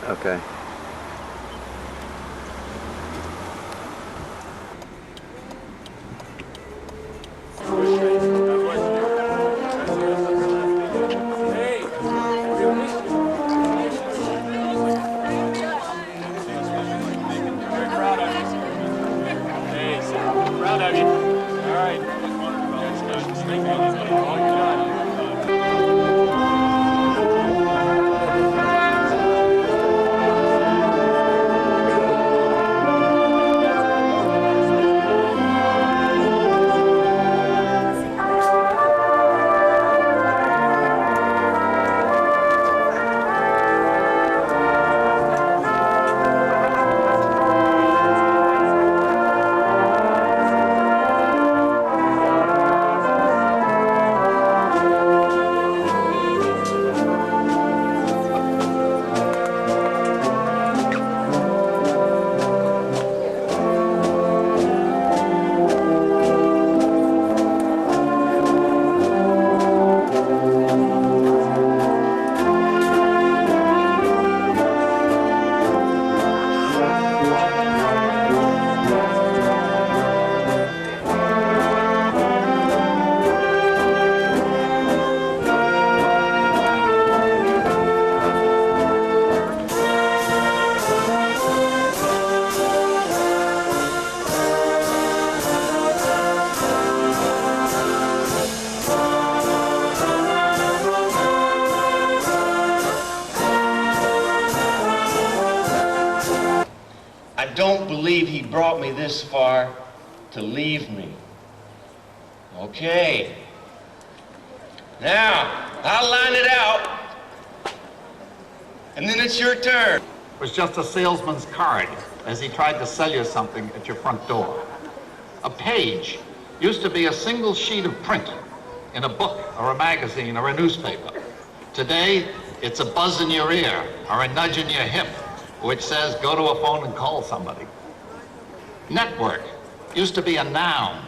Okay. I don't believe he brought me this far to leave me. Okay. Now, I'll line it out, and then it's your turn. It was just a salesman's card as he tried to sell you something at your front door. A page used to be a single sheet of print in a book or a magazine or a newspaper. Today, it's a buzz in your ear or a nudge in your hip which says go to a phone and call somebody. Network used to be a noun,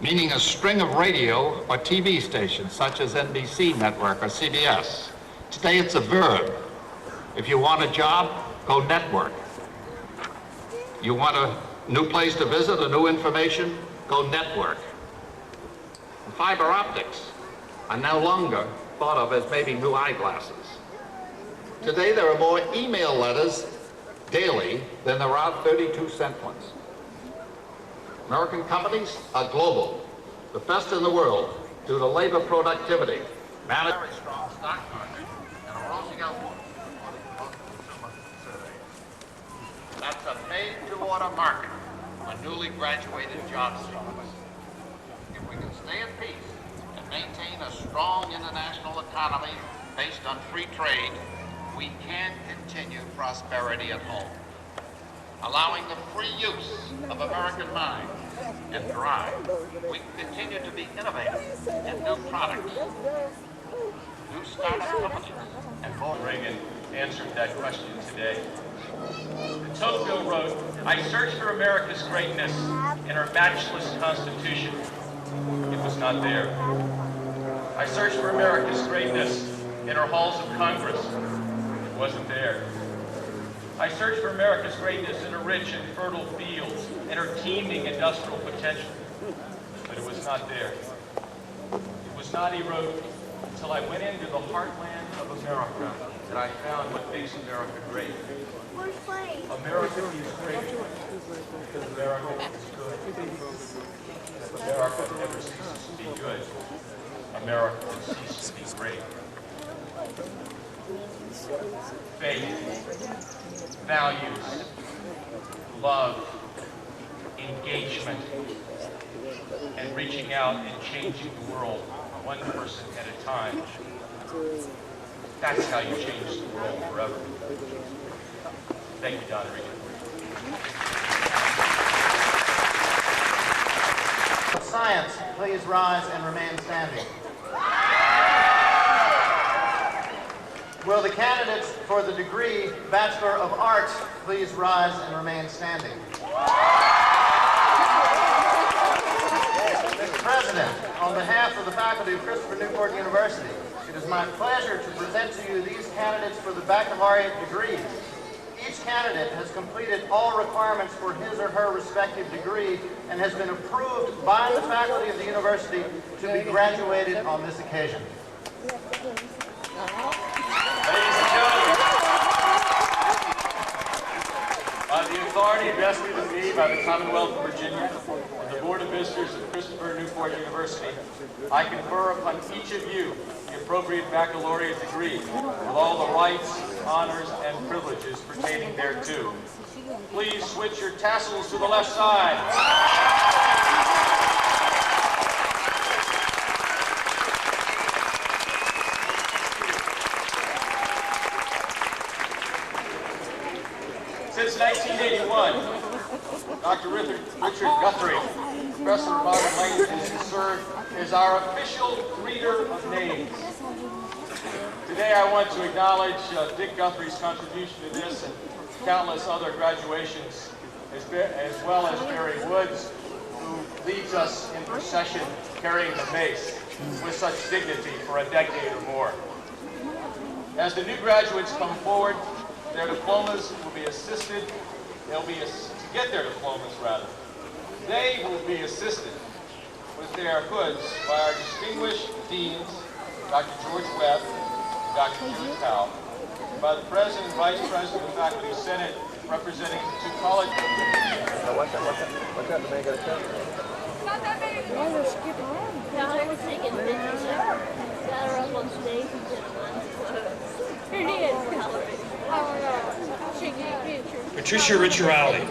meaning a string of radio or TV stations such as NBC Network or CBS. Today it's a verb. If you want a job, go network. You want a new place to visit, a new information, go network. Fiber optics are no longer thought of as maybe new eyeglasses. Today there are more email letters daily than there are 32-cent ones. American companies are global, the best in the world due to labor productivity, very strong stock market, and a rosy outlook for the consumer survey. That's a made-to-order market for newly graduated job seekers. If we can stay at peace and maintain a strong international economy based on free trade, we can continue prosperity at home, allowing the free use of American minds and thrive. We can continue to be innovative in new products, new startup companies, and more. Reagan answered that question today. De Tocqueville wrote, "I searched for America's greatness in her matchless Constitution. It was not there. I searched for America's greatness in her halls of Congress. It wasn't there. I searched for America's greatness in her rich and fertile fields and her teeming industrial potential, but it was not there. It was not," he wrote, "until I went into the heartland of America that I found what makes America great. America is great because America is good. America never ceases to be good. America will cease to be great." Faith, values, love, engagement, and reaching out and changing the world one person at a time. That's how you change the world forever. Thank you, Don Regan. Science, please rise and remain standing. Will the candidates for the degree Bachelor of Arts please rise and remain standing? Mr. President, on behalf of the faculty of Christopher Newport University, it is my pleasure to present to you these candidates for the baccalaureate degrees. Each candidate has completed all requirements for his or her respective degree and has been approved by the faculty of the university to be graduated on this occasion. Ladies and gentlemen, by the authority vested in me by the Commonwealth of Virginia and the Board of Visitors of Christopher Newport University, I confer upon each of you the appropriate baccalaureate degree with all the rights, honors, and privileges pertaining thereto. Please switch your tassels to the left side. Since 1981, Dr. Richard Guthrie, professor of modern languages, has served as our official reader of names. Today I want to acknowledge Dick Guthrie's contribution to this and countless other graduations, as well as Barry Woods, who leads us in procession carrying the mace with such dignity for a decade or more. As the new graduates come forward, their diplomas will be assisted, to get their diplomas rather. They will be assisted with their hoods by our distinguished deans, Dr. George Webb, and Dr. Judith Powell, and by the President and Vice President of the Faculty Senate representing the two colleges. What's that? The man got a cut? Not that big. Why are you skipping around? No, I was taking pictures. Got her up on stage and did one. Here it is. Oh my God. Shaking a picture. Patricia Ricciarelli.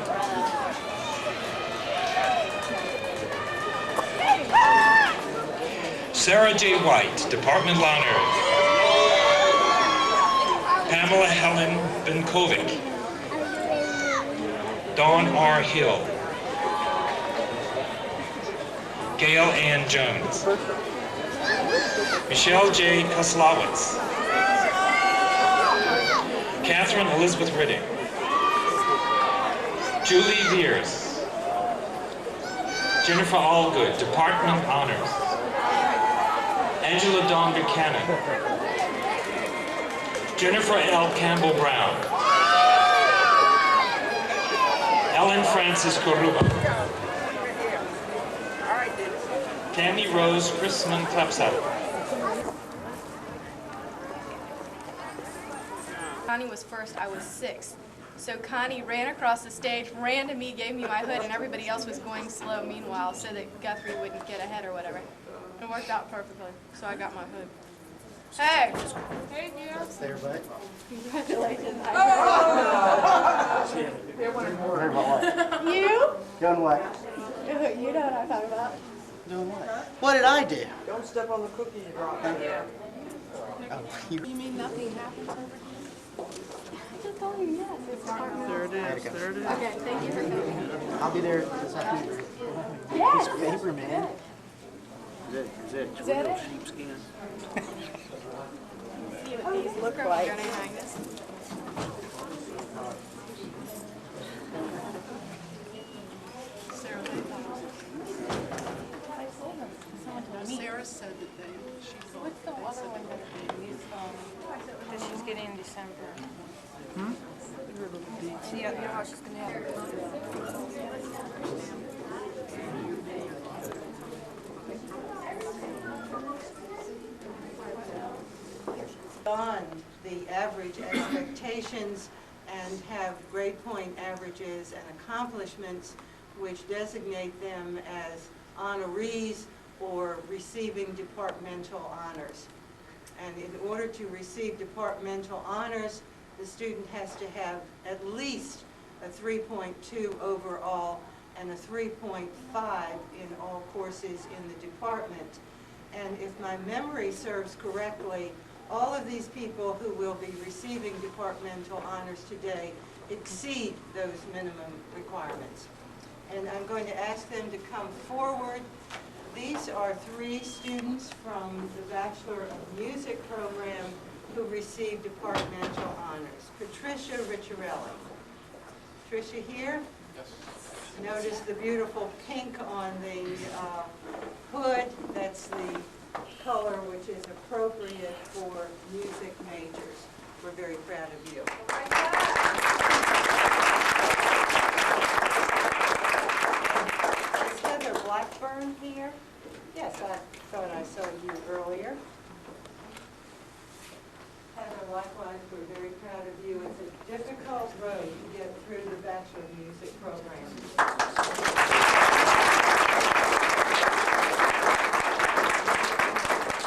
Sarah J. White, Departmental Honors. Pamela Helen Benkovic. Dawn R. Hill. Gail Ann Jones. Michelle J. Koslowitz. Catherine Elizabeth Ridding. Julie Veers. Jennifer Allgood, Department Honors. Angela Dawn Buchanan. Jennifer L. Campbell Brown. Ellen Francis Coruba. Tammy Rose Chrisman Klapsat. Connie was first, I was sixth. So Connie ran across the stage, ran to me, gave me my hood, and everybody else was going slow meanwhile so that Guthrie wouldn't get ahead or whatever. It worked out perfectly, so I got my hood. Hey! Hey, dear. That's there, bud. Congratulations. You? Doing what? You know what I'm talking about. Doing what? What did I do? Don't step on the cookie you dropped. You mean nothing happens over here? I just told you yes. It's department. There it is. There it is. Okay, thank you for coming. I'll be there this afternoon. Yes. Piece of paper, man. Is that Is that it? sheepskin? See what these look like. You're gonna hang this. Sarah said that she thought What's the other one that we use that she's getting in December? See, you know how she's gonna have it. Beyond the average expectations and have grade point averages and accomplishments which designate them as honorees or receiving departmental honors. And in order to receive departmental honors, the student has to have at least a 3.2 overall and a 3.5 in all courses in the department. And if my memory serves correctly, all of these people who will be receiving departmental honors today exceed those minimum requirements. And I'm going to ask them to come forward. These are 3 students from the Bachelor of Music program who received departmental honors. Patricia Ricciarelli. Patricia here? Yes. Notice the beautiful pink on the hood. That's the color which is appropriate for music majors. We're very proud of you. likewise, we're very proud of you. It's a difficult road to get through the Bachelor of Music program.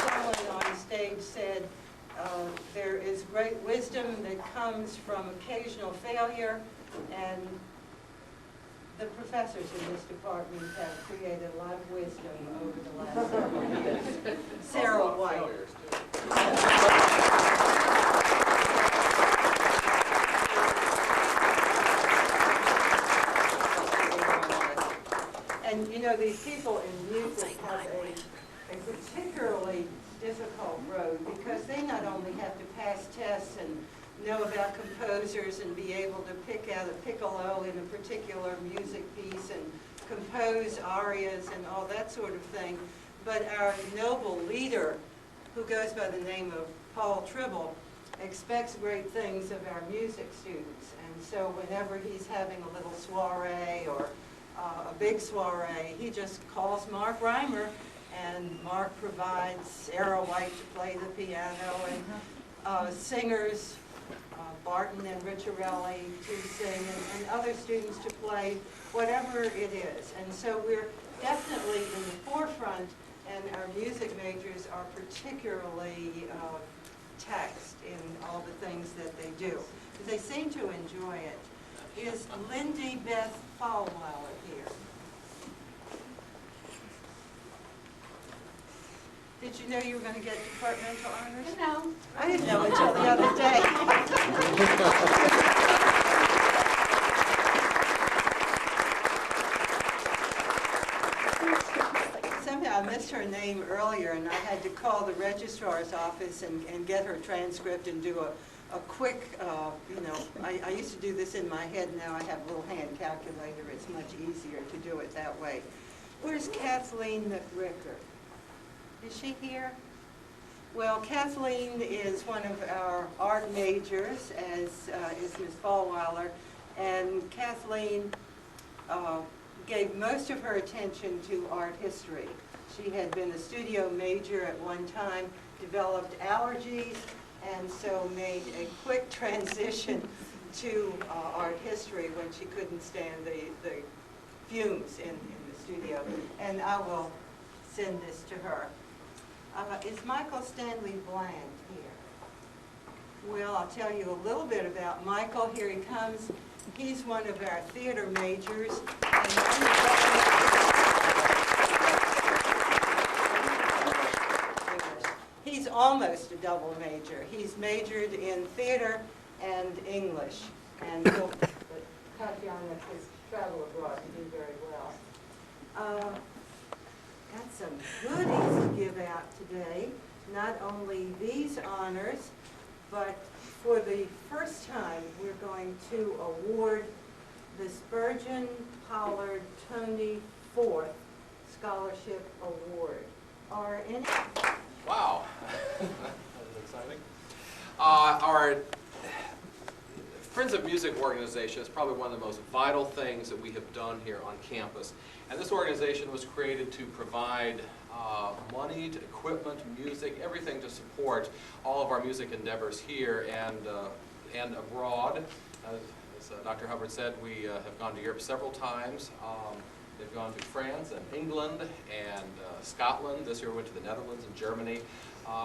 Someone on stage said, there is great wisdom that comes from occasional failure, and the professors in this department have created a lot of wisdom over the last several years. Sarah White. And you know, these people in music have a particularly difficult road because they not only have to pass tests and know about composers and be able to pick out a piccolo in a particular music piece and compose arias and all that sort of thing, but our noble leader, who goes by the name of Paul Tribble, expects great things of our music students. And so whenever he's having a little soiree or a big soiree, he just calls Mark Reimer, and Mark provides Sarah White to play the piano and singers, Barton and Ricciarelli to sing, and other students to play whatever it is. And so we're definitely in the forefront, and our music majors are particularly taxed in all the things that they do. They seem to enjoy it. Is Lindy Beth Fallweiler here? Did you know you were going to get departmental honors? No. I didn't know until the other day. Somehow I missed her name earlier, and I had to call the registrar's office and get her transcript and do a quick, you know, I used to do this in my head. Now I have a little hand calculator. It's much easier to do it that way. Where's Kathleen McRicker? Is she here? Well, Kathleen is one of our art majors, as is Ms. Fallweiler, and Kathleen gave most of her attention to art history. She had been a studio major at one time, developed allergies, and so made a quick transition to art history when she couldn't stand the fumes in the studio. And I will send this to her. Is Michael Stanley Bland here? Well, I'll tell you a little bit about Michael. Here he comes. He's one of our theater majors. He's almost a double major. He's majored in theater and English. And he'll cut down at his travel abroad to do very well. Got some goodies to give out today. Not only these honors, but for the first time, we're going to award the Spurgeon Pollard Tony Fourth Scholarship Award. Are any? Wow, that's exciting. Our Friends of Music organization is probably one of the most vital things that we have done here on campus. And this organization was created to provide money, equipment, music, everything to support all of our music endeavors here and abroad. As Dr. Hubbard said, we have gone to Europe several times. They've gone to France and England and Scotland. This year we went to the Netherlands and Germany.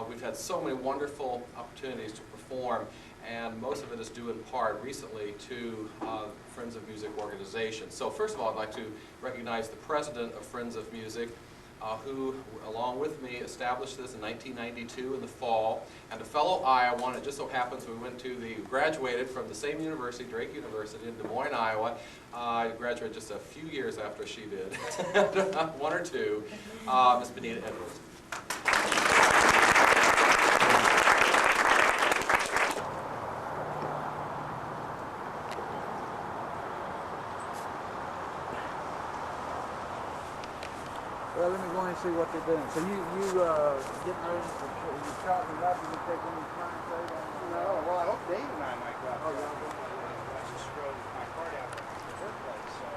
We've had so many wonderful opportunities to perform, and most of it is due in part recently to Friends of Music organization. So first of all, I'd like to recognize the president of Friends of Music, who, along with me, established this in 1992 in the fall. And a fellow Iowan, it just so happens we graduated from the same university, Drake University in Des Moines, Iowa. I graduated just a few years after she did, one or two, Ms. Benita Edwards. Well, let me go and see what they're doing. So you getting ready for you chopping it up and you take any time trade on it? No, well, I hope Dave and I might go out. Oh, y'all go. I just drove my car down to her place, so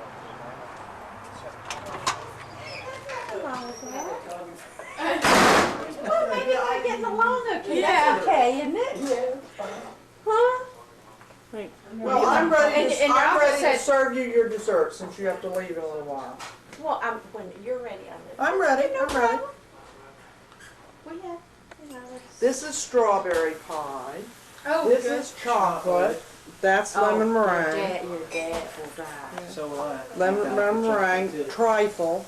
Well, maybe we're getting along okay. That's okay, isn't it? Yeah, it's fine. serve you your dessert since you have to leave in a little while. Well, when you're ready, I'm ready. I'm ready. We have, This is strawberry pie. Oh, This good. is chocolate. That's lemon meringue. Your dad will die. So will I. Lemon meringue, trifle,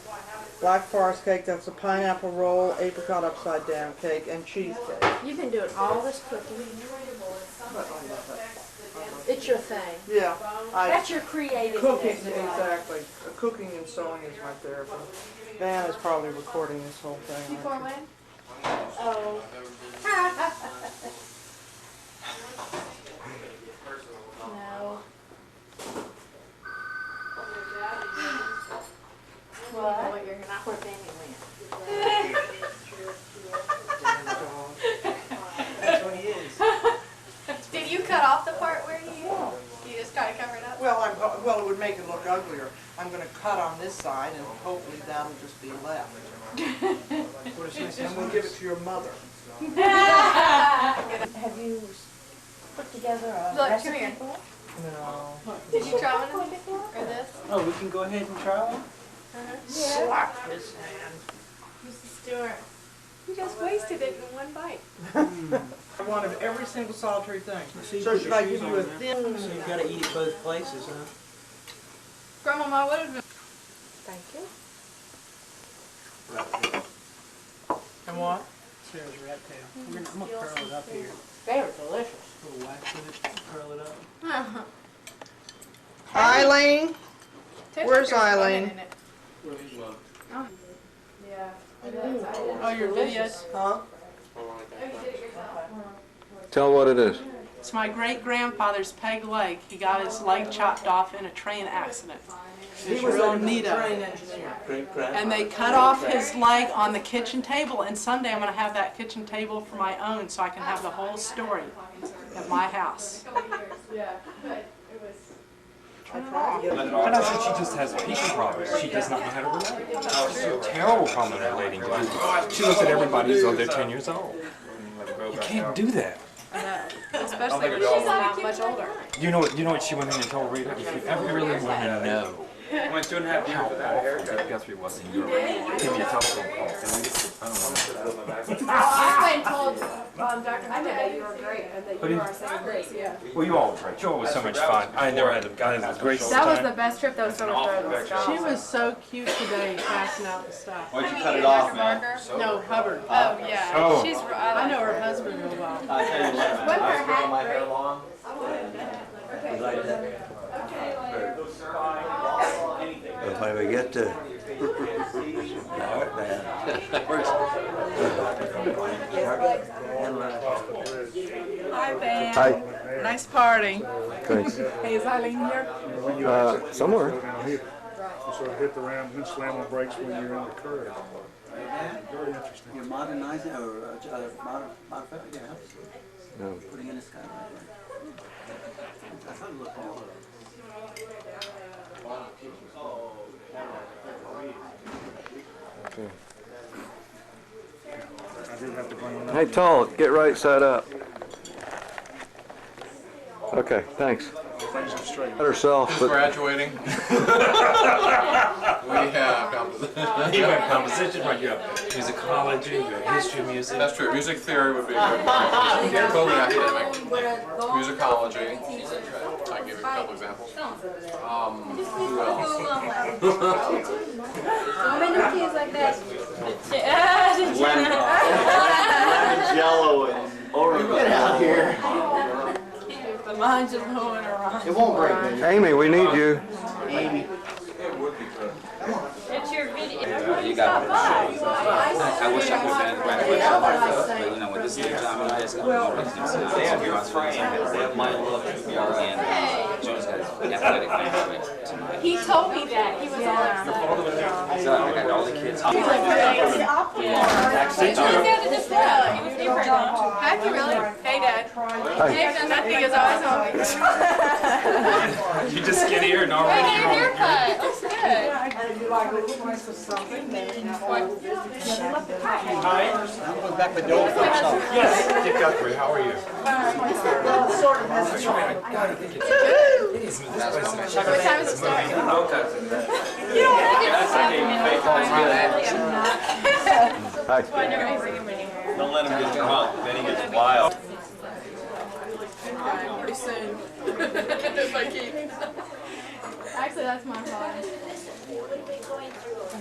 black forest cake. That's a pineapple roll, apricot upside down cake, and cheesecake. You've been doing all this cooking. It's your thing. Yeah, That's your creative cooking thing. exactly. Cooking and sewing is my therapy. Van is probably recording this whole thing. Before when? Oh. No. What? You're not where Benny went. That's what he is. Did you cut off the part where you just kind of covered up? Well, it would make it look uglier. I'm going to cut on this side, and hopefully that'll just be left. And we'll give it to your mother. Have you put together a Look, come recipe here. for it? No. Did you try one of these before? Or this? Oh, we can go ahead and try one? Slap his hand. Mrs. Stewart. You just wasted it in one bite. I wanted every single solitary thing. So you So put should your I shoes give you on a there. thin? So you've got to eat it both places, huh? Grandmama, what have Thank you. And what? Sarah's rat tail. I'm going to curl it up here. Very delicious. A little wax with it, curl it up. Eileen? Tastes Where's like there's Eileen? lemon in it. Oh. Yeah. Oh, your videos? Huh? Tell what it is. It's my great-grandfather's peg leg. He got his leg chopped off in a train accident. He It's was real a neato. train engineer. And they cut off his leg on the kitchen table, and someday I'm going to have that kitchen table for my own so I can have the whole story at my house. Yeah, but it was. I'm not sure she just has people problems. She does not know how to relate. She's a terrible problem at relating to people. She looks at everybody as though they're 10 years old. You can't do that. Especially when she's not much older. You know what she went in and told Rita? If you ever really want to know how awful Dick Guthrie was in Europe, give me a telephone call. I went and told Dr. Miller that you were great and that you are saying great. Yeah. Well, you all were great. You all was so much fun. I never had a guy that was great all the That was time. the best trip. That was so much better than Scott. She was so cute today, passing out the stuff. Why'd you cut it off, man? No, Hubbard. Oh, yeah. Oh. She's. I know her husband real well. I tell you what, man, Wasn't I her was growing my hat hair great? long. When we get to Hi, Ben. Hi. Nice party. Thanks. Hey, is Eileen here? Somewhere. You sort of hit the ram and slam on brakes when you're in the curve. Very interesting. You're modernizing or modifying your house? No. Putting in a skylight. I thought it looked cool. Okay. I did have to bring one up. Hey, Tall, get right side up. Okay, thanks. Things are straight. Got herself, but Graduating. We have composition. You have composition, right? You have musicology, you have history of music. That's true. Music theory would be a good one. Totally academic. Musicology. I give you a couple examples. Who else? How many kids like that? Lemon, jello, and Oreo. Get out here. The lines are low and around. It won't break, baby. Amy, we need you. Amy. It's your video. You got it. I wish I could have been at graduation, but you know, with this new job in high school, my love should be all in. Joe's got his athletic management tonight. He told me that. He was all upset. So I got all the kids. He was like, he was there to just he was different. Have you really? Hey, Dad. They've done nothing as always home. You just get here and all Hey, right. get your haircut. Looks good. And you like a little piece of something, then Hi. I'm going back to the old folks' home. Yes, Dick Guthrie, how are you? sort of has a I think it's It is. This place is What time is it start? You You don't have Hi. Don't let him get drunk, then he gets wild. Pretty soon. Actually, that's my fault.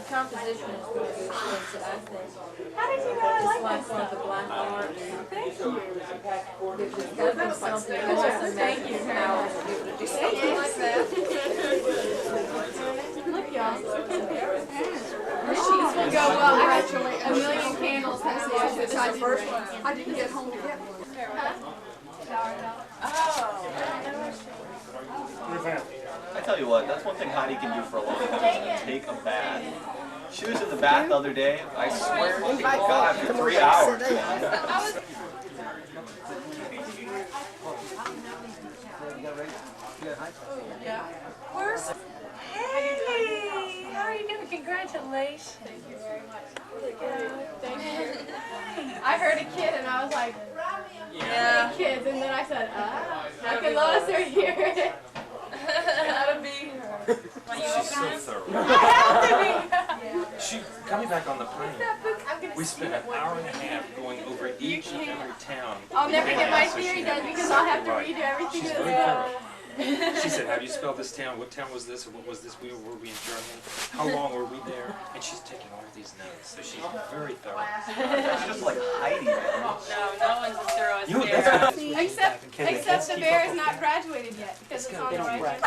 Composition is what it is, I think. How did you know I like Like this one of stuff? the black arts. Thank you. Something Thank you. Thank you. Like that. Look, y'all. The sheets will go well. I got a million candles. I didn't get home yet. I tell you what, that's one thing Heidi can do for a long time, take a bath. She was in the bath the other day, I swear, she God, for 3 hours. Where's... Hey! How are you doing? Congratulations. Thank you very much. Thank you. I heard a kid and I was like, yeah. Kids, and then I said, I can Lois are here. That'll be her. She's so thorough. I have to be. She coming back on the plane. We spent an hour and a half going over each and every town. I'll never get my theory done because I'll have to redo everything She's as very well. thorough. She said, have you spelled this town? What town was this? Or what was this? Were we in Germany? How long were we there? And she's taking all these notes. So she's very thorough. That's just like Heidi, man. No one's as thorough as You, Bear. that's Except the Bear is not graduated yet because it's on the way.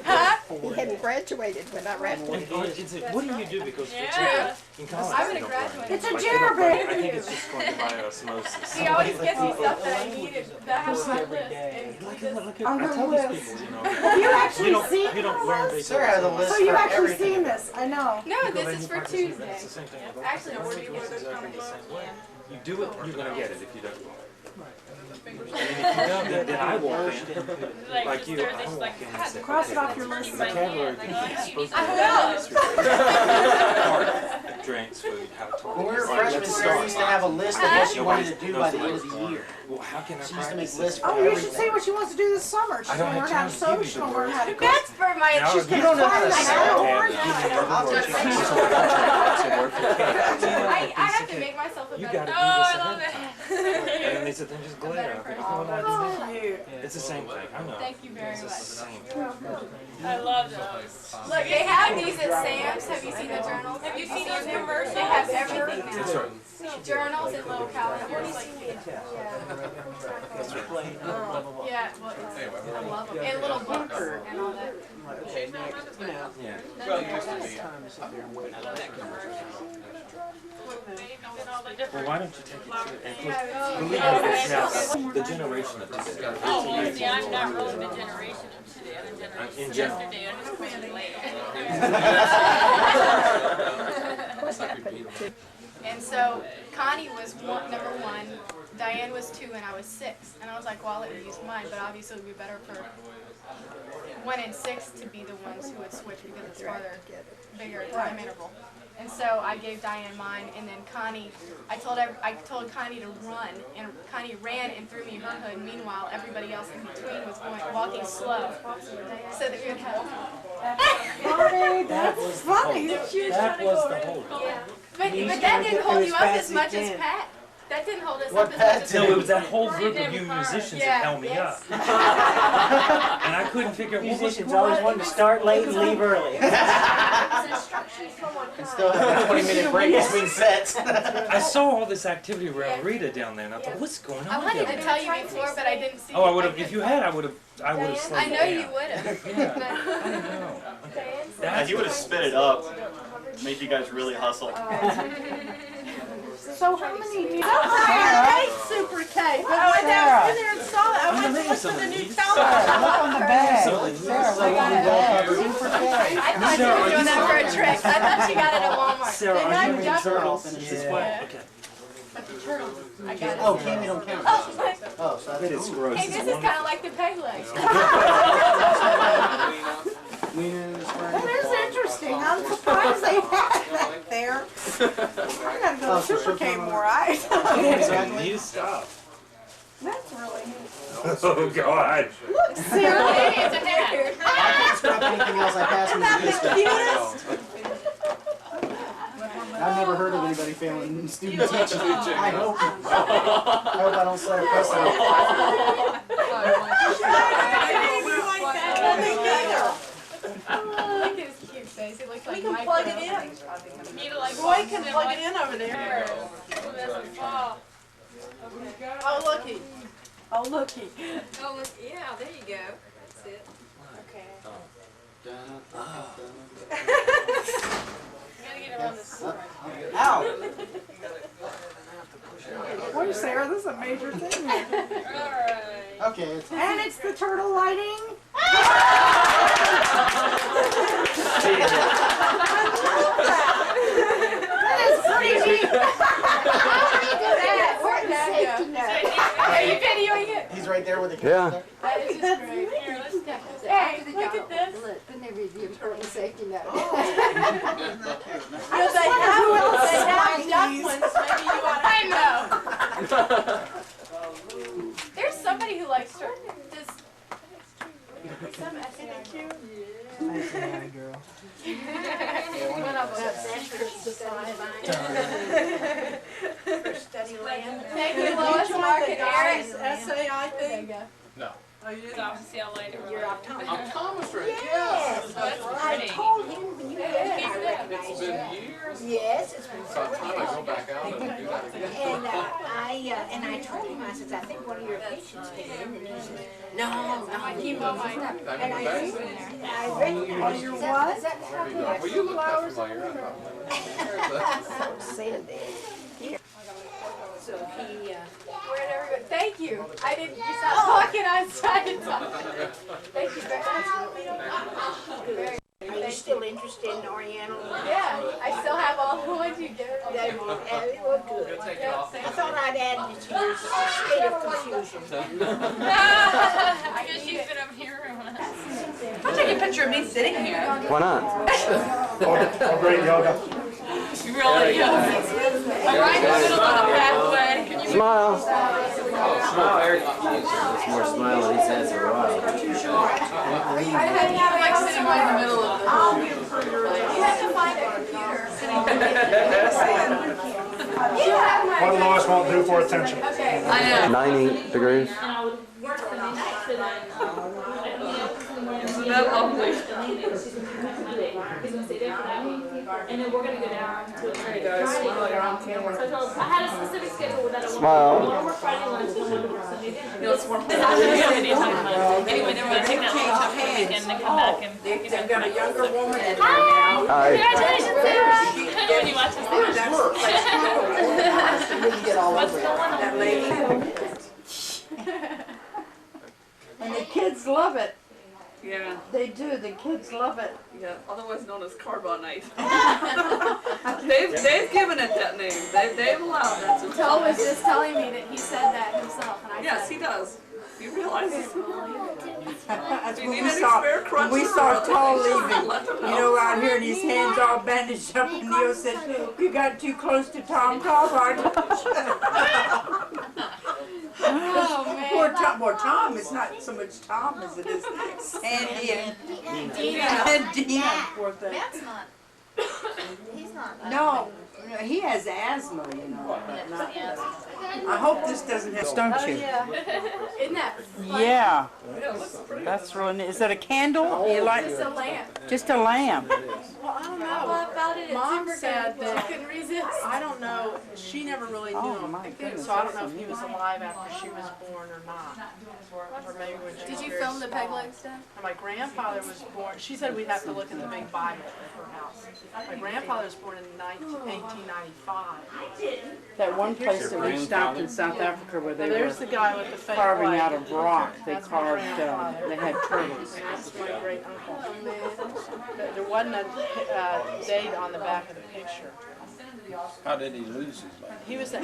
Huh? He hadn't graduated when I read it. What do you do? Because Yeah. in college, I'm they gonna don't graduate. learn. It's a Like, they don't learn. jitterbug. I think it's just going by osmosis. He always gets me stuff that I need that has my list. And I tell these people, you know, Have you actually seen you don't learn based Sarah has a list So you've for actually everything. seen this, I know. No, this is for Tuesday. It's the same thing. Actually, It's where do you wear those exactly the kind same way. You do it, you're going to get it if you don't. And if you Right. don't, then I walk in, like you, I walk in and say, Cross it off your list. vocabulary is supposed to I be drinks, food, how to talk. When we were All right, freshmen, let's Sarah start. used to have a list of what she wanted to do by the end of the year. Well, how can I She used to make practice lists this? for Oh, you should see everything. what she wants to do this summer. She's I don't gonna learn have how to time to sew, give you she's the gonna learn how to cook. That's for my. Now, She's you gonna don't know how find to that sew. out. I have to make myself a You better. gotta do Oh, this I ahead love of it. time. And they said, then just glare. I think, oh, no, it's the same thing. I know. Thank you very It's the much. same. I love those. Look, they have these at Sam's. Have you seen the journals? Have you seen those commercials? They have everything now. That's right. Journals and little calendars. Like, yeah, well, it's, I love them. And little books and all that. Yeah. Well, it used to be. Well, why don't you take it to and believe me, it's now the generation of today. Oh, well, see, I'm not really the generation of today. I'm the generation In of general. yesterday. I'm just pushing later. And so Connie was number 1, Diane was 2, and I was 6. And I was like, well, I'll let you use mine, but obviously it would be better for 1 and 6 to be the ones who would switch because it's farther, bigger time interval. And so I gave Diane mine, and then Connie, I told Connie to run, and Connie ran and threw me her hood. Meanwhile, everybody else in between was walking slow, so that we would have. Funny, that's funny. That was the whole. Yeah. But that didn't hold you up as much as Pat. That didn't hold us What up as Pat much as No, it was that whole group of you musicians that held me up. And I couldn't figure out what was Musicians always want to start late and leave early. And still have a 20-minute break between sets. I saw all this activity around Rita down there, and I thought, what's going on? I wanted down to there? tell you before, but I didn't see Oh, I you. would have. If you had, I would have I slowed know down. you would have. Yeah, I don't know. And he would have spit it up, make you guys really hustle. So how many? Hey, Super K. Oh, I was in there and saw it. I went to look for the new television. Look on the bag. I thought you were doing that for a trick. I thought you got it at Walmart. Sarah, are you got in turtles? Is this what? Okay. I got it. Oh, Cammy don't count. Oh, So that's It's gross. hey, this is kind of like the peg legs. That is interesting. I'm surprised they had that there. I gotta go to Super K more. Some neat stuff. That's That's really neat. Oh, God. Look, Sarah, it's a hat. I can't scrap anything else I pass me this stuff. I've never heard of anybody failing student teaching. I hope. I hope I don't set a precedent. Look at his cute face. It looks like We can Mike plug it Brown. in. Need to like Roy can plug it in over there. Oh, Oh, looky. Oh, looky. oh, look, yeah, there you go. That's it. Okay. You gotta get around this side. Ow! Wait, Sarah, this is a major thing here. Alright. Okay, it's And it's the turtle lighting. That's pretty neat. How do you do that? Where's the safety net? Are you videoing it? he's right there with the Yeah. That is just great. Here, let's step this. Hey, Look at this. Look, the neighbor, the important safety net. If they have ducklings, maybe you ought to. I know. There's somebody who likes to does some SNI. girl. One of them. Study land. Thank you, Lois, Mark, and Eric. SAI thing? No. Oh, you didn't? I'll see y'all later. You're optometrist. Optometrist, Yes. That's I pretty. told him when you did, I It's recognized you. been years. Yes, it's been So so it's time I go back out and do that again. And I told him, I said, I think one of your patients came in and he said, no, I keep on my. And I recognized you. Is that how Well, you look that familiar. I thought. Sandy. So he, Where'd everybody? Thank you. I didn't. You saw talking. I was trying to talk. Thank you very much. are you still interested in Oriental? Yeah, I still have all the ones you give. They were good. I thought I'd add it to your state of confusion. I guess she's been up here. I'll take a picture of me sitting here. Why not? Oh, great yoga. Really? I'm right in the middle of the pathway. Can you? Smile. Smile, Eric. It's more smile than he says for a while. I had you like sitting right in the middle of the whole. You have to find a computer sitting. Yeah. What Lois won't do for attention. Okay. I know. 90 degrees. Isn't that lovely? And then we're gonna go down to a Friday. So I told him, I had a specific schedule with that. Smile. One more Friday lunch, one more Sunday dinner. No, it's more. Anyway, they were gonna take that lunch up for the weekend and then come back and. They've got a younger woman in there Hi! now. Hi. Congratulations, Sarah! When you watch this. What's going on? That lady. And the kids love it. Yeah, They do. The kids love it. yeah, otherwise known as carbonite. They've given it that name. They've allowed that. So Joel was just telling me that he said that himself, and I yes, said, he does. You realize this? That's Do you when need we any saw, spare when we crutches saw or Tall anything? leaving. Let them You know. know, out here and his hands all bandaged up, and Neil said, "You got too close to Tom Cobbard." oh man. Poor Tom. Well, Tom. It's not so much Tom as it is Sandy and Dina. Poor thing. Matt's not. He's not. No, he has asthma. You know. I hope this doesn't have. Don't Oh yeah. Isn't that funny? Yeah. That's really neat. Is that a candle? You like It's a lamp. just a lamp? Well, I don't know. What about it? Mom It's said super good. that- You couldn't resist. I don't know. She never really knew Oh, him. my goodness, So I don't that's know if so he was alive after she was born or not. Or maybe when she Did was you very film the peg small. leg stuff? And my grandfather was born, she said we'd have to look in the big Bible at her house. My grandfather was born in 1895. That one place that we stopped in South Africa where they There's were the guy with the fake carving light. out of rock. They That's my carved. grandfather. They had turtles. That's my great uncle. There wasn't a date on the back of the picture. How did he lose his life? He was the